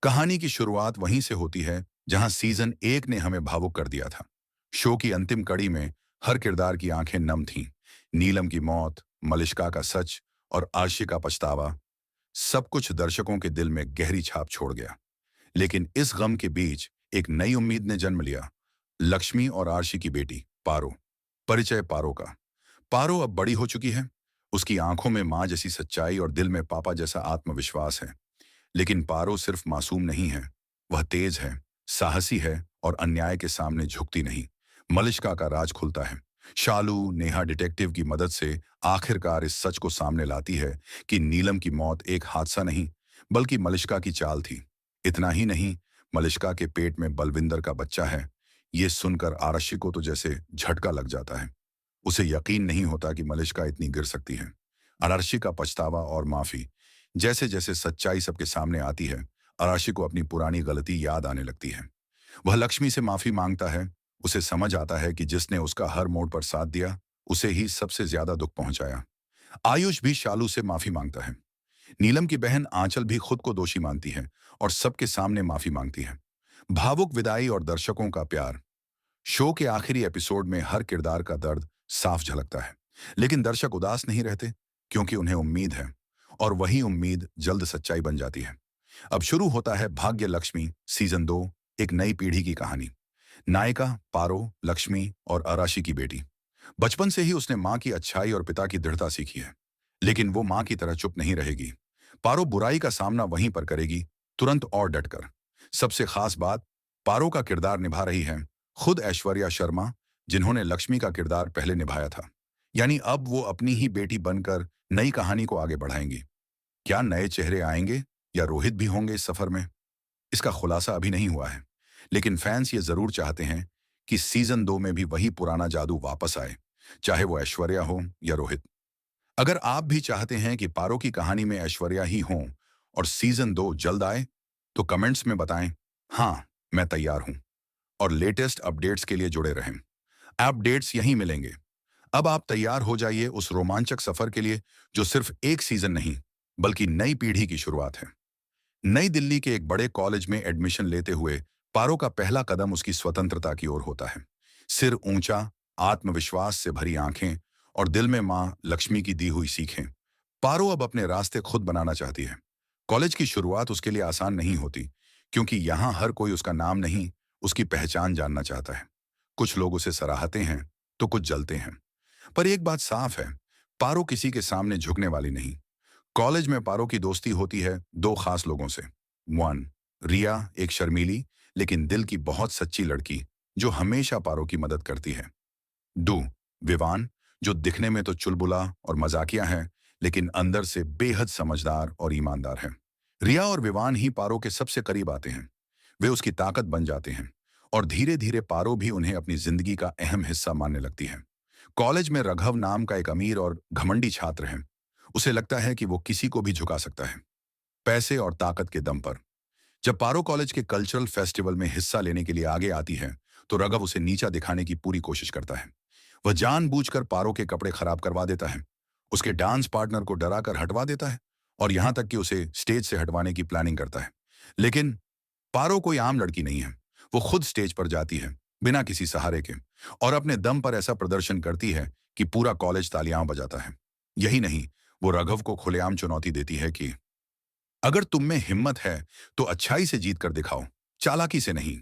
कहानी की शुरुआत वहीं से होती है जहां सीजन 1 ने हमें भावुक कर दिया था। शो की अंतिम कड़ी में हर किरदार की आंखें नम थीं। नीलम की मौत, मलिष्का का सच और आर्शी का पछतावा, सब कुछ दर्शकों के दिल में गहरी छाप छोड़ गया। लेकिन इस गम के बीच एक नई उम्मीद ने जन्म लिया। लक्ष्मी और आर्शी की बेटी पारो। परिचय पारो का। पारो अब बड़ी हो चुकी है। उसकी आंखों में माँ जैसी सच्चाई और दिल में पापा जैसा आत्मविश्वास है। लेकिन पारो सिर्फ मासूम नहीं है, वह तेज है, साहसी है और अन्याय के सामने झुकती नहीं। मलिष्का का राज खुलता है। शालू नेहा डिटेक्टिव की मदद से आखिरकार इस सच को सामने लाती है कि नीलम की मौत एक हादसा नहीं, बल्कि मलिष्का की चाल थी। इतना ही नहीं, मलिष्का के पेट में बलविंदर का बच्चा है। ये सुनकर आरशी को तो जैसे झटका लग जाता है। उसे यकीन नहीं होता कि मलिष्का इतनी गिर सकती है। अरशी का पछतावा और माफी। जैसे जैसे सच्चाई सबके सामने आती है, अराशी को अपनी पुरानी गलती याद आने लगती है। वह लक्ष्मी से माफी मांगता है। उसे समझ आता है कि जिसने उसका हर मोड़ पर साथ दिया, उसे ही सबसे ज्यादा दुख पहुंचाया। आयुष भी शालू से माफी मांगता है। नीलम की बहन आंचल भी खुद को दोषी मानती है और सबके सामने माफी मांगती है। भावुक विदाई और दर्शकों का प्यार। शो के आखिरी एपिसोड में हर किरदार का दर्द साफ झलकता है। लेकिन दर्शक उदास नहीं रहते, क्योंकि उन्हें उम्मीद है। और वही उम्मीद जल्द सच्चाई बन जाती है। अब शुरू होता है भाग्य लक्ष्मी सीजन 2, एक नई पीढ़ी की कहानी। नायिका पारो, लक्ष्मी और अराशी की बेटी। बचपन से ही उसने माँ की अच्छाई और पिता की दृढ़ता सीखी है। लेकिन वो माँ की तरह चुप नहीं रहेगी। पारो बुराई का सामना वहीं पर करेगी, तुरंत और डटकर। सबसे खास बात, पारो का किरदार निभा रही है खुद ऐश्वर्या शर्मा, जिन्होंने लक्ष्मी का किरदार पहले निभाया था। यानी अब वो अपनी ही बेटी बनकर नई कहानी को आगे बढ़ाएंगी। क्या नए चेहरे आएंगे या रोहित भी होंगे इस सफर में? इसका खुलासा अभी नहीं हुआ है। लेकिन फैंस ये जरूर चाहते हैं कि सीजन 2 में भी वही पुराना जादू वापस आए, चाहे वो ऐश्वर्या हो या रोहित। अगर आप भी चाहते हैं कि पारो की कहानी में ऐश्वर्या ही हो और सीजन 2 जल्द आए, तो कमेंट्स में बताएं, हाँ, मैं तैयार हूं। और लेटेस्ट अपडेट्स के लिए जुड़े रहें। अपडेट्स यहीं मिलेंगे। अब आप तैयार हो जाइए उस रोमांचक सफर के लिए, जो सिर्फ एक सीजन नहीं, बल्कि नई पीढ़ी की शुरुआत है। नई दिल्ली के एक बड़े कॉलेज में एडमिशन लेते हुए पारो का पहला कदम उसकी स्वतंत्रता की ओर होता है। सिर ऊंचा, आत्मविश्वास से भरी आंखें और दिल में मां लक्ष्मी की दी हुई सीखें। पारो अब अपने रास्ते खुद बनाना चाहती है। कॉलेज की शुरुआत उसके लिए आसान नहीं होती, क्योंकि यहाँ हर कोई उसका नाम नहीं, उसकी पहचान जानना चाहता है। कुछ लोग उसे सराहते हैं, तो कुछ जलते हैं। पर एक बात साफ है, पारो किसी के सामने झुकने वाली नहीं। कॉलेज में पारो की दोस्ती होती है दो खास लोगों से। 1, रिया, एक शर्मीली लेकिन दिल की बहुत सच्ची लड़की, जो हमेशा पारो की मदद करती है। 2, विवान, जो दिखने में तो चुलबुला और मजाकिया है, लेकिन अंदर से बेहद समझदार और ईमानदार है। रिया और विवान ही पारो के सबसे करीब आते हैं। वे उसकी ताकत बन जाते हैं और धीरे धीरे पारो भी उन्हें अपनी जिंदगी का अहम हिस्सा मानने लगती है। कॉलेज में रघव नाम का एक अमीर और घमंडी छात्र है। उसे लगता है कि वो किसी को भी झुका सकता है, पैसे और ताकत के दम पर। जब पारो कॉलेज के कल्चरल फेस्टिवल में हिस्सा लेने के लिए आगे आती है, तो रघव उसे नीचा दिखाने की पूरी कोशिश करता है। वह जानबूझकर पारो के कपड़े खराब करवा देता है, उसके डांस पार्टनर को डराकर हटवा देता है और यहां तक कि उसे स्टेज से हटवाने की प्लानिंग करता है। लेकिन पारो कोई आम लड़की नहीं है। वो खुद स्टेज पर जाती है, बिना किसी सहारे के, और अपने दम पर ऐसा प्रदर्शन करती है कि पूरा कॉलेज तालियां बजाता है। यही नहीं, वो रघव को खुलेआम चुनौती देती है कि अगर तुम में हिम्मत है, तो अच्छाई से जीत कर दिखाओ, चालाकी से नहीं।